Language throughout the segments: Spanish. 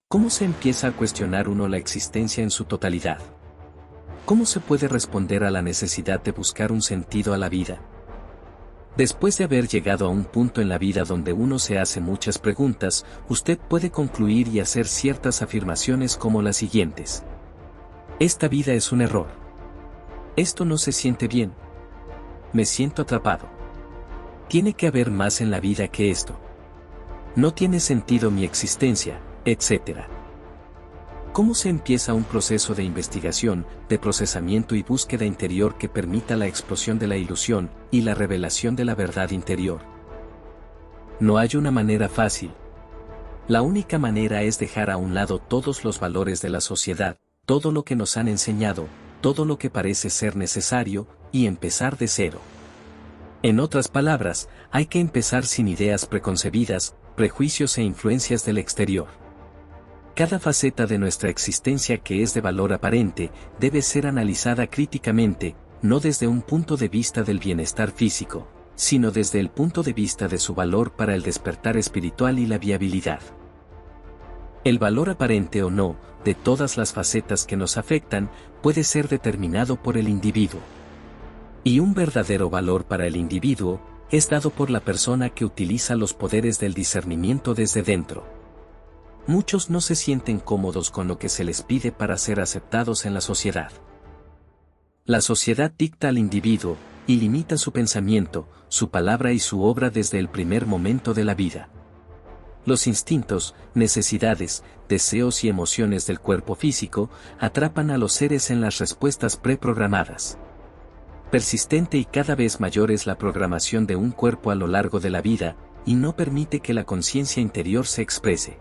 ¿Cómo se empieza a cuestionar uno la existencia en su totalidad? ¿Cómo se puede responder a la necesidad de buscar un sentido a la vida? Después de haber llegado a un punto en la vida donde uno se hace muchas preguntas, usted puede concluir y hacer ciertas afirmaciones como las siguientes. Esta vida es un error. Esto no se siente bien. Me siento atrapado. Tiene que haber más en la vida que esto. No tiene sentido mi existencia, etc. ¿Cómo se empieza un proceso de investigación, de procesamiento y búsqueda interior que permita la explosión de la ilusión y la revelación de la verdad interior? No hay una manera fácil. La única manera es dejar a un lado todos los valores de la sociedad, todo lo que nos han enseñado, todo lo que parece ser necesario, y empezar de cero. En otras palabras, hay que empezar sin ideas preconcebidas, prejuicios e influencias del exterior. Cada faceta de nuestra existencia que es de valor aparente, debe ser analizada críticamente, no desde un punto de vista del bienestar físico, sino desde el punto de vista de su valor para el despertar espiritual y la viabilidad. El valor aparente o no, de todas las facetas que nos afectan, puede ser determinado por el individuo. Y un verdadero valor para el individuo, es dado por la persona que utiliza los poderes del discernimiento desde dentro. Muchos no se sienten cómodos con lo que se les pide para ser aceptados en la sociedad. La sociedad dicta al individuo, y limita su pensamiento, su palabra y su obra desde el primer momento de la vida. Los instintos, necesidades, deseos y emociones del cuerpo físico, atrapan a los seres en las respuestas preprogramadas. Persistente y cada vez mayor es la programación de un cuerpo a lo largo de la vida, y no permite que la conciencia interior se exprese.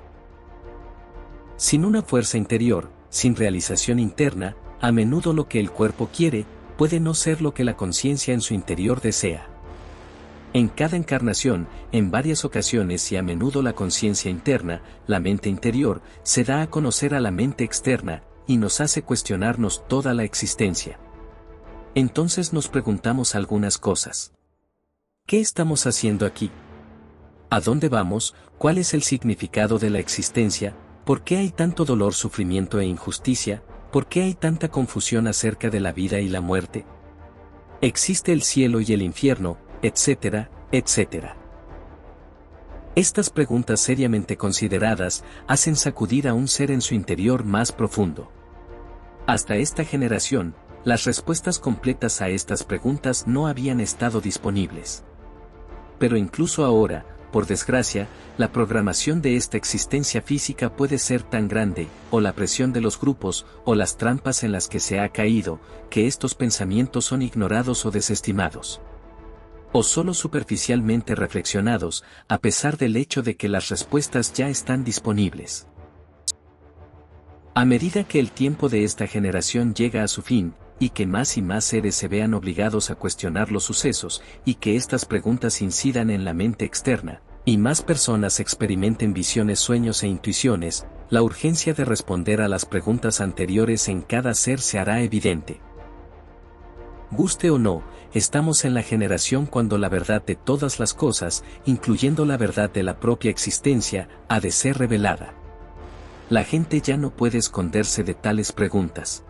Sin una fuerza interior, sin realización interna, a menudo lo que el cuerpo quiere, puede no ser lo que la conciencia en su interior desea. En cada encarnación, en varias ocasiones y a menudo la conciencia interna, la mente interior, se da a conocer a la mente externa, y nos hace cuestionarnos toda la existencia. Entonces nos preguntamos algunas cosas. ¿Qué estamos haciendo aquí? ¿A dónde vamos? ¿Cuál es el significado de la existencia? ¿Por qué hay tanto dolor, sufrimiento e injusticia? ¿Por qué hay tanta confusión acerca de la vida y la muerte? ¿Existe el cielo y el infierno? Etcétera, etcétera. Estas preguntas seriamente consideradas hacen sacudir a un ser en su interior más profundo. Hasta esta generación, las respuestas completas a estas preguntas no habían estado disponibles. Pero incluso ahora, por desgracia, la programación de esta existencia física puede ser tan grande, o la presión de los grupos, o las trampas en las que se ha caído, que estos pensamientos son ignorados o desestimados. O solo superficialmente reflexionados, a pesar del hecho de que las respuestas ya están disponibles. A medida que el tiempo de esta generación llega a su fin, y que más y más seres se vean obligados a cuestionar los sucesos, y que estas preguntas incidan en la mente externa, y más personas experimenten visiones, sueños e intuiciones, la urgencia de responder a las preguntas anteriores en cada ser se hará evidente. Guste o no, estamos en la generación cuando la verdad de todas las cosas, incluyendo la verdad de la propia existencia, ha de ser revelada. La gente ya no puede esconderse de tales preguntas.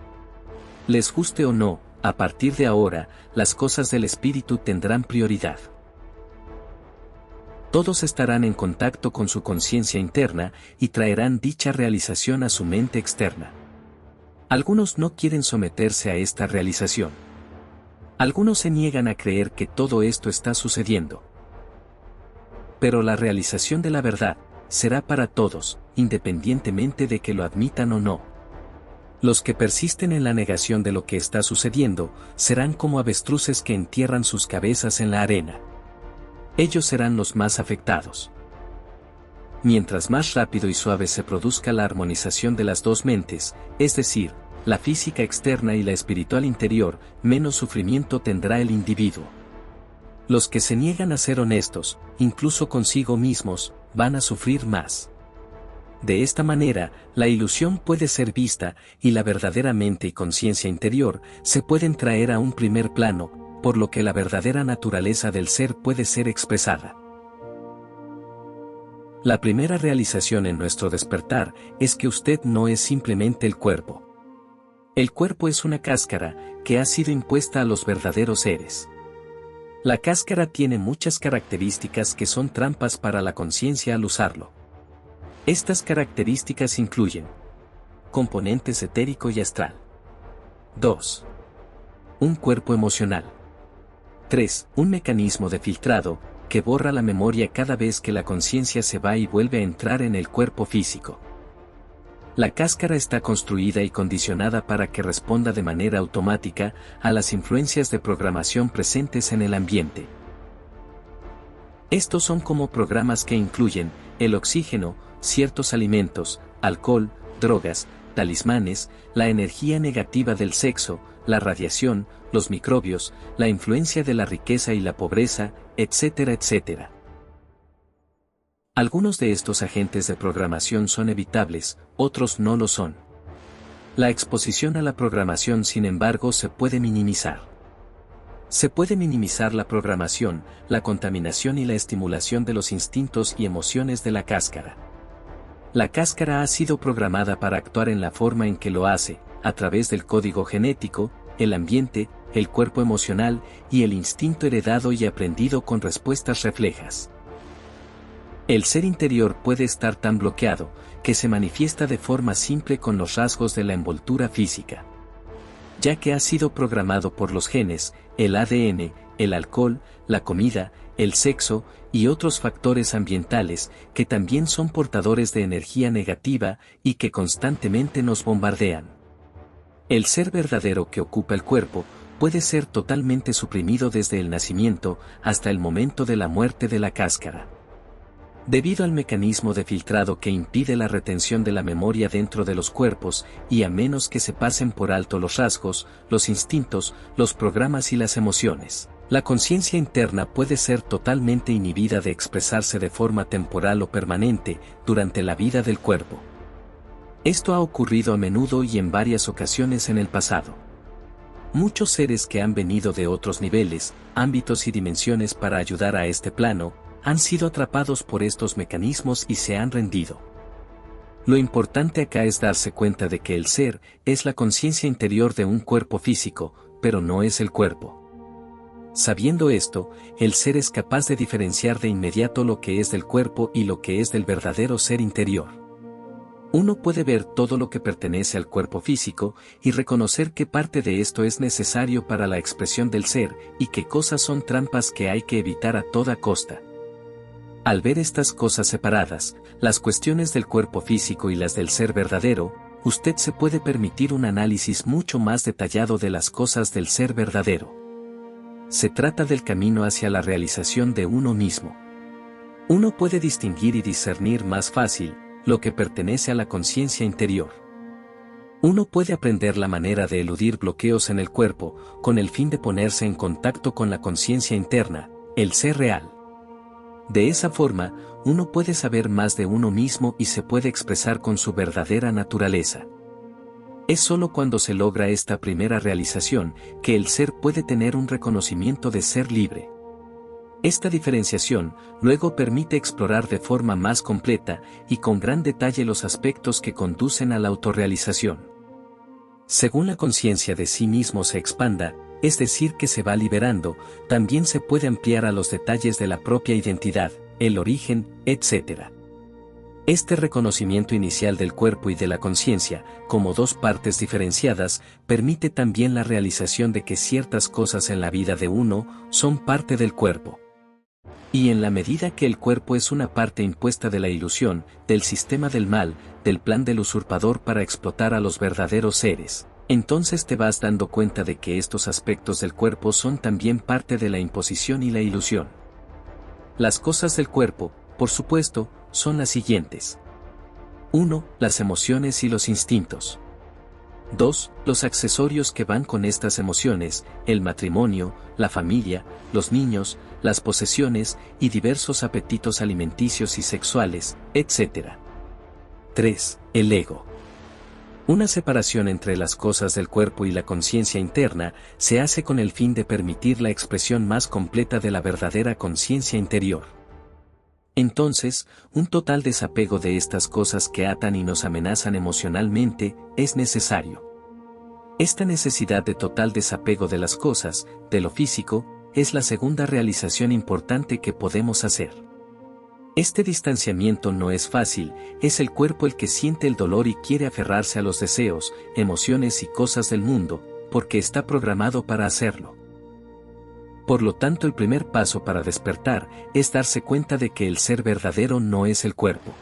Les guste o no, a partir de ahora, las cosas del espíritu tendrán prioridad. Todos estarán en contacto con su conciencia interna y traerán dicha realización a su mente externa. Algunos no quieren someterse a esta realización. Algunos se niegan a creer que todo esto está sucediendo. Pero la realización de la verdad será para todos, independientemente de que lo admitan o no. Los que persisten en la negación de lo que está sucediendo, serán como avestruces que entierran sus cabezas en la arena. Ellos serán los más afectados. Mientras más rápido y suave se produzca la armonización de las dos mentes, es decir, la física externa y la espiritual interior, menos sufrimiento tendrá el individuo. Los que se niegan a ser honestos, incluso consigo mismos, van a sufrir más. De esta manera, la ilusión puede ser vista, y la verdadera mente y conciencia interior se pueden traer a un primer plano, por lo que la verdadera naturaleza del ser puede ser expresada. La primera realización en nuestro despertar es que usted no es simplemente el cuerpo. El cuerpo es una cáscara que ha sido impuesta a los verdaderos seres. La cáscara tiene muchas características que son trampas para la conciencia al usarlo. Estas características incluyen componentes etérico y astral. 2. Un cuerpo emocional. 3. Un mecanismo de filtrado que borra la memoria cada vez que la conciencia se va y vuelve a entrar en el cuerpo físico. La cáscara está construida y condicionada para que responda de manera automática a las influencias de programación presentes en el ambiente. Estos son como programas que incluyen el oxígeno, ciertos alimentos, alcohol, drogas, talismanes, la energía negativa del sexo, la radiación, los microbios, la influencia de la riqueza y la pobreza, etcétera, etcétera. Algunos de estos agentes de programación son evitables, otros no lo son. La exposición a la programación, sin embargo, se puede minimizar. Se puede minimizar la programación, la contaminación y la estimulación de los instintos y emociones de la cáscara. La cáscara ha sido programada para actuar en la forma en que lo hace, a través del código genético, el ambiente, el cuerpo emocional y el instinto heredado y aprendido con respuestas reflejas. El ser interior puede estar tan bloqueado, que se manifiesta de forma simple con los rasgos de la envoltura física. Ya que ha sido programado por los genes, el ADN, el alcohol, la comida, el sexo y otros factores ambientales que también son portadores de energía negativa y que constantemente nos bombardean. El ser verdadero que ocupa el cuerpo puede ser totalmente suprimido desde el nacimiento hasta el momento de la muerte de la cáscara. Debido al mecanismo de filtrado que impide la retención de la memoria dentro de los cuerpos, y a menos que se pasen por alto los rasgos, los instintos, los programas y las emociones, la conciencia interna puede ser totalmente inhibida de expresarse de forma temporal o permanente durante la vida del cuerpo. Esto ha ocurrido a menudo y en varias ocasiones en el pasado. Muchos seres que han venido de otros niveles, ámbitos y dimensiones para ayudar a este plano, han sido atrapados por estos mecanismos y se han rendido. Lo importante acá es darse cuenta de que el ser es la conciencia interior de un cuerpo físico, pero no es el cuerpo. Sabiendo esto, el ser es capaz de diferenciar de inmediato lo que es del cuerpo y lo que es del verdadero ser interior. Uno puede ver todo lo que pertenece al cuerpo físico y reconocer qué parte de esto es necesario para la expresión del ser y qué cosas son trampas que hay que evitar a toda costa. Al ver estas cosas separadas, las cuestiones del cuerpo físico y las del ser verdadero, usted se puede permitir un análisis mucho más detallado de las cosas del ser verdadero. Se trata del camino hacia la realización de uno mismo. Uno puede distinguir y discernir más fácil lo que pertenece a la conciencia interior. Uno puede aprender la manera de eludir bloqueos en el cuerpo, con el fin de ponerse en contacto con la conciencia interna, el ser real. De esa forma, uno puede saber más de uno mismo y se puede expresar con su verdadera naturaleza. Es solo cuando se logra esta primera realización que el ser puede tener un reconocimiento de ser libre. Esta diferenciación luego permite explorar de forma más completa y con gran detalle los aspectos que conducen a la autorrealización. Según la conciencia de sí mismo se expanda, es decir que se va liberando, también se puede ampliar a los detalles de la propia identidad, el origen, etc. Este reconocimiento inicial del cuerpo y de la conciencia, como dos partes diferenciadas, permite también la realización de que ciertas cosas en la vida de uno son parte del cuerpo. Y en la medida que el cuerpo es una parte impuesta de la ilusión, del sistema del mal, del plan del usurpador para explotar a los verdaderos seres, entonces te vas dando cuenta de que estos aspectos del cuerpo son también parte de la imposición y la ilusión. Las cosas del cuerpo, por supuesto, son las siguientes. 1. Las emociones y los instintos. 2. Los accesorios que van con estas emociones, el matrimonio, la familia, los niños, las posesiones y diversos apetitos alimenticios y sexuales, etc. 3. El ego. Una separación entre las cosas del cuerpo y la conciencia interna se hace con el fin de permitir la expresión más completa de la verdadera conciencia interior. Entonces, un total desapego de estas cosas que atan y nos amenazan emocionalmente, es necesario. Esta necesidad de total desapego de las cosas, de lo físico, es la segunda realización importante que podemos hacer. Este distanciamiento no es fácil, es el cuerpo el que siente el dolor y quiere aferrarse a los deseos, emociones y cosas del mundo, porque está programado para hacerlo. Por lo tanto, el primer paso para despertar es darse cuenta de que el ser verdadero no es el cuerpo.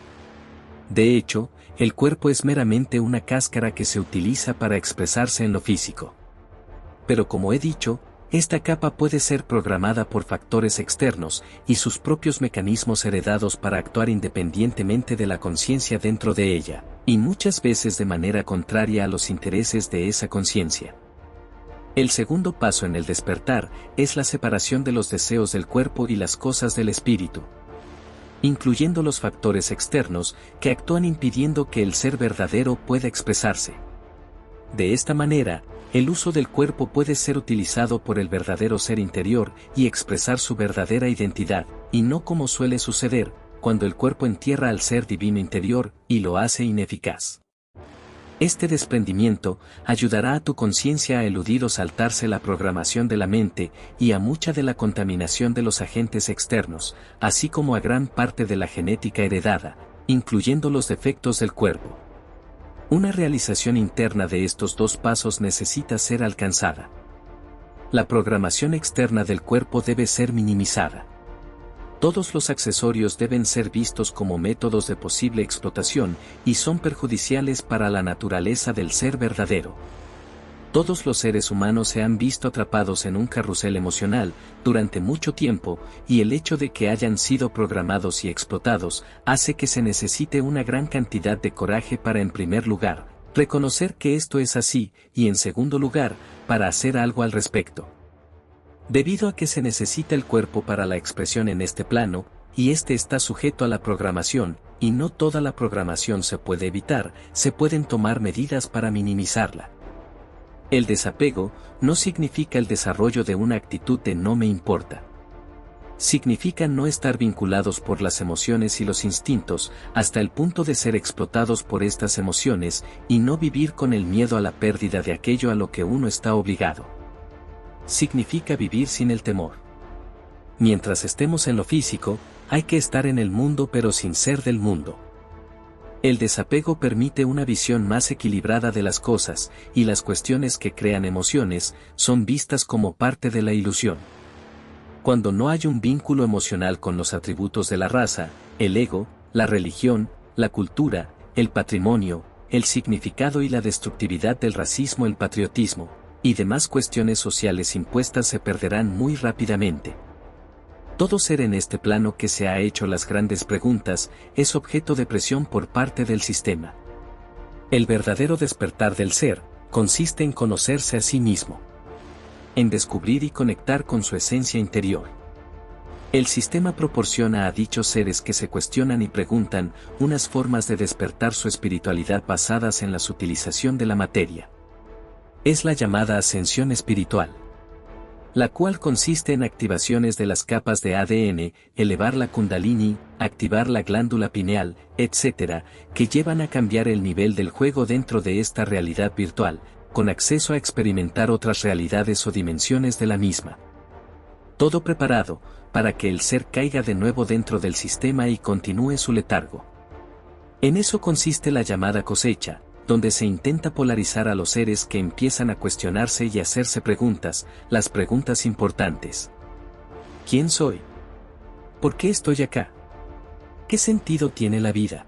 De hecho, el cuerpo es meramente una cáscara que se utiliza para expresarse en lo físico. Pero como he dicho, esta capa puede ser programada por factores externos y sus propios mecanismos heredados para actuar independientemente de la conciencia dentro de ella, y muchas veces de manera contraria a los intereses de esa conciencia. El segundo paso en el despertar es la separación de los deseos del cuerpo y las cosas del espíritu, incluyendo los factores externos que actúan impidiendo que el ser verdadero pueda expresarse. De esta manera, el uso del cuerpo puede ser utilizado por el verdadero ser interior y expresar su verdadera identidad, y no como suele suceder, cuando el cuerpo entierra al ser divino interior y lo hace ineficaz. Este desprendimiento ayudará a tu conciencia a eludir o saltarse la programación de la mente y a mucha de la contaminación de los agentes externos, así como a gran parte de la genética heredada, incluyendo los defectos del cuerpo. Una realización interna de estos dos pasos necesita ser alcanzada. La programación externa del cuerpo debe ser minimizada. Todos los accesorios deben ser vistos como métodos de posible explotación y son perjudiciales para la naturaleza del ser verdadero. Todos los seres humanos se han visto atrapados en un carrusel emocional durante mucho tiempo, y el hecho de que hayan sido programados y explotados hace que se necesite una gran cantidad de coraje para, en primer lugar, reconocer que esto es así, y en segundo lugar, para hacer algo al respecto. Debido a que se necesita el cuerpo para la expresión en este plano, y este está sujeto a la programación, y no toda la programación se puede evitar, se pueden tomar medidas para minimizarla. El desapego no significa el desarrollo de una actitud de no me importa. Significa no estar vinculados por las emociones y los instintos hasta el punto de ser explotados por estas emociones y no vivir con el miedo a la pérdida de aquello a lo que uno está obligado. Significa vivir sin el temor. Mientras estemos en lo físico, hay que estar en el mundo pero sin ser del mundo. El desapego permite una visión más equilibrada de las cosas, y las cuestiones que crean emociones son vistas como parte de la ilusión. Cuando no hay un vínculo emocional con los atributos de la raza, el ego, la religión, la cultura, el patrimonio, el significado y la destructividad del racismo, el patriotismo, y demás cuestiones sociales impuestas se perderán muy rápidamente. Todo ser en este plano que se ha hecho las grandes preguntas es objeto de presión por parte del sistema. El verdadero despertar del ser consiste en conocerse a sí mismo, en descubrir y conectar con su esencia interior. El sistema proporciona a dichos seres que se cuestionan y preguntan unas formas de despertar su espiritualidad basadas en la utilización de la materia. Es la llamada ascensión espiritual, la cual consiste en activaciones de las capas de ADN, elevar la Kundalini, activar la glándula pineal, etc., que llevan a cambiar el nivel del juego dentro de esta realidad virtual, con acceso a experimentar otras realidades o dimensiones de la misma. Todo preparado para que el ser caiga de nuevo dentro del sistema y continúe su letargo. En eso consiste la llamada cosecha, donde se intenta polarizar a los seres que empiezan a cuestionarse y hacerse preguntas, las preguntas importantes. ¿Quién soy? ¿Por qué estoy acá? ¿Qué sentido tiene la vida?